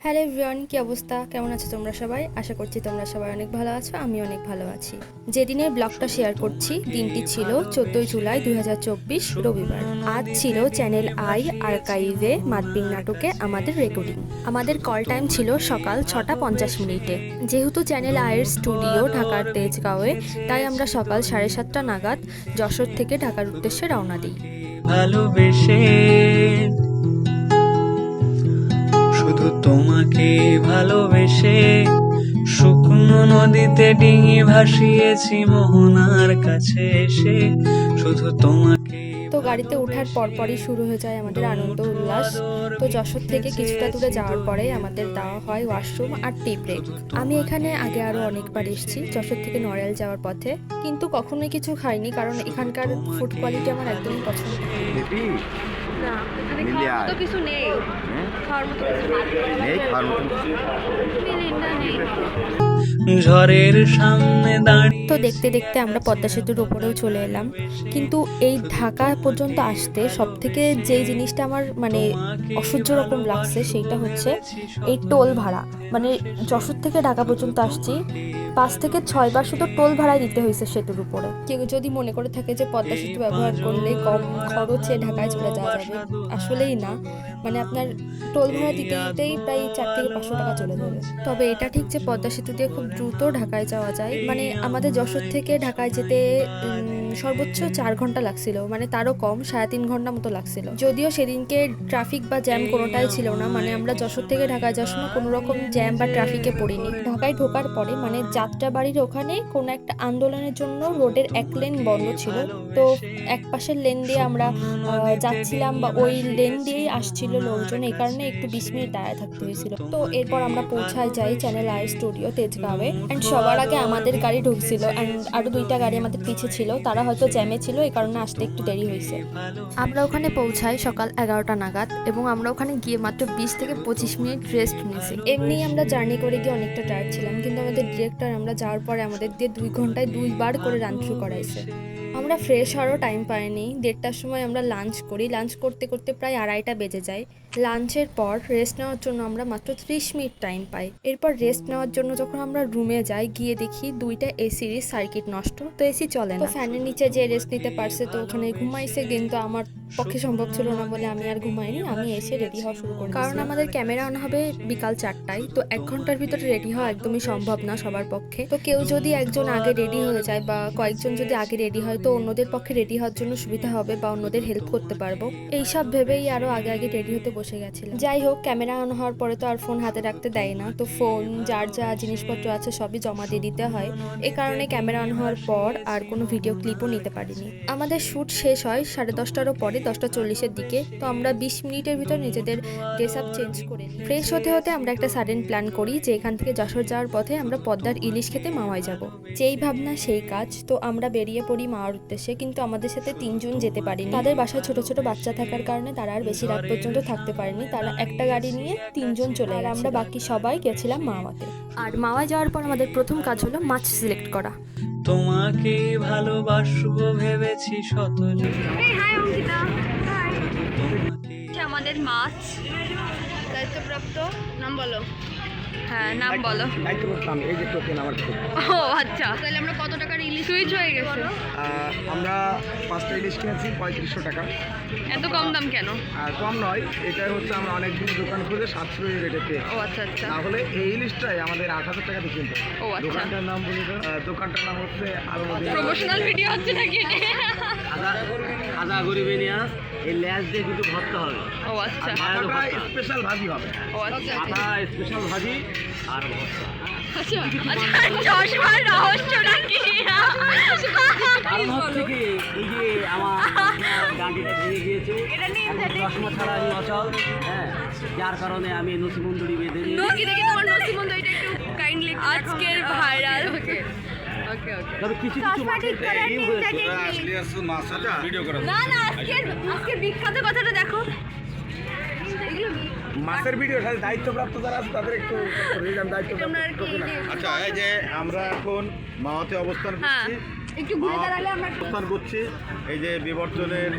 Hello everyone, কি অবস্থা? কেমন আছো তোমরা সবাই? আশা করছি তোমরা সবাই অনেক ভালো আছো। আমি অনেক ভালো আছি। যেদিনের ব্লগটা শেয়ার করছি দিনটি ছিল 14 জুলাই 2024 রবিবার। আজ ছিল চ্যানেল আই আর্কাইভে মাতবিং নাটকে আমাদের রেকর্ডিং। আমাদের কল টাইম ছিল সকাল 6:50 যেহেতু চ্যানেল আইয়ের স্টুডিও ঢাকার তেজগাঁওয়ে, তাই আমরা সকাল 7:30 নাগাদ যশোর থেকে ঢাকার উদ্দেশ্যে রওনা দিই। ভালোবেসে শুধু তোমাকে ভালোবেসে শুকনো নদীতে ডিঙি ভাসিয়েছি মোহনার কাছে এসে শুধু তোমাকে। তো গাড়িতে ওঠার পরপরই শুরু হয়ে যায় আমাদের আনন্দ উল্লাস। তো যশোর থেকে কিছুটা দূরে যাওয়ার পরে আমাদের দেওয়া হয় ওয়াশরুম আর টি ব্রেক। আমি এখানে আগে আরো অনেকবার এসেছি যশোর থেকে নড়াইল যাওয়ার পথে, কিন্তু কখনোই কিছু খাইনি, কারণ এখানকার ফুড কোয়ালিটি আমার একদমই পছন্দ না। এখানে খাওয়ার মতো কিছু নেই, খাওয়ার মতো ঝড়ের সামনে দাঁড়িয়ে তো দেখতে দেখতে আমরা পদ্মা সেতুর উপরেও চলে এলাম। কিন্তু এই ঢাকা পর্যন্ত আসতে সব থেকে যেই জিনিসটা আমার অসহ্য রকম লাগছে সেইটা হচ্ছে এই টোল ভাড়া। যশোর থেকে ঢাকা পর্যন্ত আসছি, 5 থেকে 6 বার শুধু টোল ভাড়াই দিতে হয়েছে সেতুর উপরে। কেউ যদি মনে করে থাকে যে পদ্মা সেতু ব্যবহার করলে কম খরচে ঢাকায় চলে যাওয়া যাবে, আসলেই না। আপনার টোল ভাড়া দিতে দিতেই প্রায় 4 থেকে 500 টাকা চলে যাবে। তবে এটা ঠিক যে পদ্মা সেতু দিয়ে খুব দ্রুত ঢাকায় যাওয়া যায়। আমাদের যশোর থেকে ঢাকায় যেতে সর্বোচ্চ 4 ঘন্টা লাগছিল, তারও কম 3.5 ঘন্টা মতো লাগছিল। যদিও সেদিনকে ট্রাফিক বা জ্যাম কোনোটাই ছিল না, আমরা যশোর থেকে ঢাকায় যাওয়ার সময় কোনো রকম জ্যাম বা ট্রাফিকে পড়িনি। ঢাকায় ঢোকার পরে যাত্রাবাড়ির ওখানে কোনো একটা আন্দোলনের জন্য রোডের এক লেন বন্ধ ছিল। তো এক পাশের লেন দিয়ে আমরা যাচ্ছিলাম, বা ওই লেন দিয়েই আসছিল লোকজন, এই কারণে একটু 20 মিনিট দাঁড়ায় থাকতে হয়েছিল। তো এরপর আমরা পৌঁছায় যাই চ্যানেল আই স্টুডিও তেজগাঁওয়ে। অ্যান্ড সবার আগে আমাদের গাড়ি ঢুকছিল, অ্যান্ড আরো 2টা গাড়ি আমাদের পিছে ছিল, তারা হয়তো জ্যামে ছিল, এই কারণে আসতে একটু দেরি হয়েছে। আমরা ওখানে পৌঁছাই সকাল 11টা নাগাদ, এবং আমরা ওখানে গিয়ে মাত্র 20 থেকে 25 মিনিট রেস্ট নিয়েছি। এমনি আমরা জার্নি করে গিয়ে অনেকটা টায়ার্ড ছিলাম, কিন্তু আমাদের ডিরেক্টর আমরা যাওয়ার পরে আমাদের দিয়ে 2 ঘন্টায় 2 বার করে রান থ্রু করাইছে। আমরা ফ্রেশ হওয়ারও টাইম পাইনি। 1:30টার সময় আমরা লাঞ্চ করি, লাঞ্চ করতে করতে প্রায় 2:30টা বেজে যায়। লাঞ্চের পর রেস্ট নেওয়ার জন্য আমরা মাত্র 30 মিনিট টাইম পাই। এরপর রেস্ট নেওয়ার জন্য যখন আমরা রুমে যাই, গিয়ে দেখি 2টা এসির সার্কিট নষ্ট, তো এসি চলে না। ফ্যানের নিচে যে রেস্ট নিতে পারছে, তো ওখানে ঘুমাইছে, কিন্তু আমার পক্ষে সম্ভব ছিল না বলে আমি আর ঘুমাইনি। আমি এসে রেডি হওয়া শুরু করি, কারণ আমাদের ক্যামেরা অন হবে বিকাল 4টায়। তো 1 ঘন্টার ভিতরে রেডি হওয়া একদমই সম্ভব না সবার পক্ষে। তো কেউ যদি একজন আগে রেডি হয়ে যায়, বা কয়েকজন যদি আগে রেডি হয়, তো অন্যদের পক্ষে রেডি হওয়ার জন্য সুবিধা হবে, বা অন্যদের হেল্প করতে পারবো। এইসব ভেবেই আরো আগে আগে রেডি হতে বসে গেছিলাম। যাই হোক, ক্যামেরা অন হওয়ার পরে তো আর ফোন হাতে রাখতে দেয় না, তো ফোন যার যা জিনিসপত্র আছে সবই জমা দিয়ে দিতে হয়। এই কারণে ক্যামেরা অন হওয়ার পর আর কোনো ভিডিও ক্লিপও নিতে পারিনি। আমাদের শ্যুট শেষ হয় 10:30টারও পরে, 10:40-এর দিকে। তো আমরা 20 মিনিটের ভিতর নিজেদের ড্রেস আপ চেঞ্জ করে নিই। ফ্রেশ হতে হতে আমরা একটা সাডেন প্ল্যান করি যে এখান থেকে যশোর যাওয়ার পথে আমরা পদ্মার ইলিশ খেতে মাওয়ায় যাব। যেই ভাবনা সেই কাজ। তো আমরা বেরিয়ে পড়ি মাওয়ার উদ্দেশ্যে, কিন্তু আমাদের সাথে 3 জন যেতে পারিনি। তাদের বাসায় ছোট ছোট বাচ্চা থাকার কারণে তারা আর বেশি রাত পর্যন্ত থাকতে পারেনি। তারা একটা গাড়ি নিয়ে 3 জন চলে গেছে, আর আমরা বাকি সবাই গেছিলাম মাওয়াতে। আর মাওয়ায় যাওয়ার পর আমাদের প্রথম কাজ হলো মাছ সিলেক্ট করা। তোমাকে ভালোবাসবো ভেবেছি শত আমাদের মাছ দায়িত্বপ্রাপ্ত নাম বলো। হ্যাঁ, নাম বলো। দায়িত্ব করতাম, এই যে টোকেন আমার টোকেন। ও আচ্ছা, তাহলে আমরা কত টাকার ইলিশ সুইচ হয়ে গেছে? আমরা 5টা ইলিশ কিনেছি 3500 টাকা। এত কম দাম কেন? আর কম নয়, এটা হচ্ছে আমরা অনেকদিন দোকান খুঁজে 700 রেটে পেয়েছি। ও আচ্ছা আচ্ছা। তাহলে এই ইলিশটাই আমাদের 8000 টাকা দিয়ে কিনতে। ও আচ্ছা। দোকানটার নাম বলি তো, দোকানটার নাম হচ্ছে আলমদিন। প্রমোশনাল ভিডিও হচ্ছে নাকি? আদা গরিবে নিয়ে এই ল্যাস দিয়ে কিন্তু ভরতে হবে। ও আচ্ছা। স্পেশাল ভাজি হবে। ও আচ্ছা। আদা স্পেশাল ভাজি আর ভর্তা। আচ্ছা আচ্ছা, চশমার রহস্য নাকি? কারণ হচ্ছে কি, এই যে আমার ডান্ডিটা ভেঙে গিয়েছে, এখন চশমা ছাড়া আমি অচল। হ্যাঁ, যার কারণে আমি নসিমন্দুরি বেঁধে নিই। তোমার নসিমন্দ এটা একটু কাইন্ডলি আজকের ভাইরাল। ওকে ওকে ওকে। তবে কিছু কিছু মাছের ডিম হয়েছে। না না, আজকের বিখ্যাত কথাটা দেখো। মাছের ভিডিও সাথে দায়িত্বপ্রাপ্ত যারা আছে তাদের একটু দায়িত্ব। তোমরা আর কি আচ্ছা, এই যে আমরা এখন মাওয়াতে অবস্থান করছি, অবস্থান করছি এই যে বিবর্তনের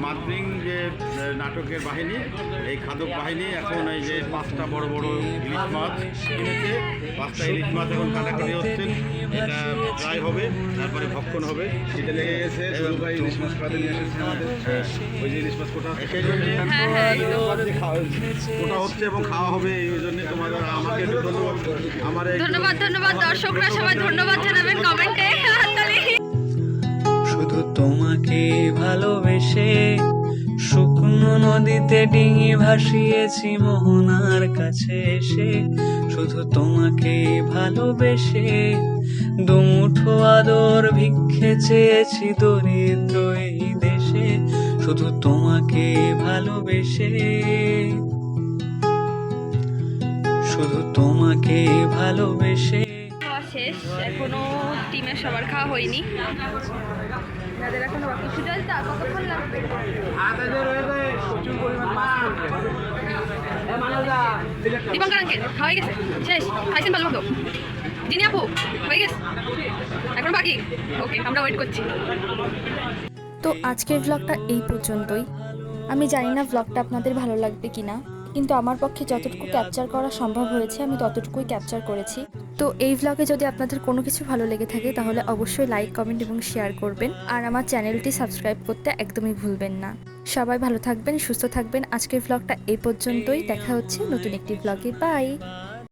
মাদ্রিং যে নাটকের বাহিনী, এই খাদক বাহিনী এখন এই যে 5টা বড় বড় ইলিশ মাছ কিনেছে। 5টা ইলিশ মাছ এখন কাটাকাটি হচ্ছে, এটা ফ্রাই হবে, তারপরে ভক্ষণ হবে। এটা লেগে গেছে, শুরু ভাই ইলিশ মাছ খাওয়াতে নিয়ে এসেছে আমাদের। ওই যে ইলিশ মাছ কোটা সেই জন্যে ওটা হচ্ছে এবং খাওয়া হবে, এই জন্য তোমাদের আমাকে একটু ধন্যবাদ। আমার এই ধন্যবাদ দর্শকরা সবাই ধন্যবাদ জানাবেন কমেন্টে। শুধু তোমাকে ভালোবেসে শুকনো নদীতে ডিঙি ভাসিয়েছি মোহনার কাছে এসে। শুধু তোমাকে ভালোবেসে দুমুঠো আদর ভিক্ষে চেয়েছি দরিদ্র এই দেশে। শুধু তোমাকে ভালোবেসে, শুধু তোমাকে ভালোবেসে। খাওয়া শেষ, এখনো টিমের সবার খাওয়া হয়নি, যাদের এখনো বাকি। সুজলতা কতক্ষণ লাগবে? দীপঙ্কর আঙ্কেল খাওয়া হয়ে গেছে, শেষ, খাইছেন ভালো মতো? জিনি আপু হয়ে গেছে, এখন বাকি? ওকে, আমরা ওয়েট করছি। তো আজকের ব্লগটা এই পর্যন্তই। আমি জানি না ব্লগটা আপনাদের ভালো লাগবে কিনা, কিন্তু আমার পক্ষে যতটুকু ক্যাপচার করা সম্ভব হয়েছে আমি ততটুকুই ক্যাপচার করেছি। তো এই ব্লগে যদি আপনাদের কোনো কিছু ভালো লেগে থাকে তাহলে অবশ্যই লাইক, কমেন্ট এবং শেয়ার করবেন। আর আমার চ্যানেলটি সাবস্ক্রাইব করতে একদমই ভুলবেন না। সবাই ভালো থাকবেন, সুস্থ থাকবেন। আজকের ব্লগটা এই পর্যন্তই, দেখা হচ্ছে নতুন একটি ব্লগে। বাই।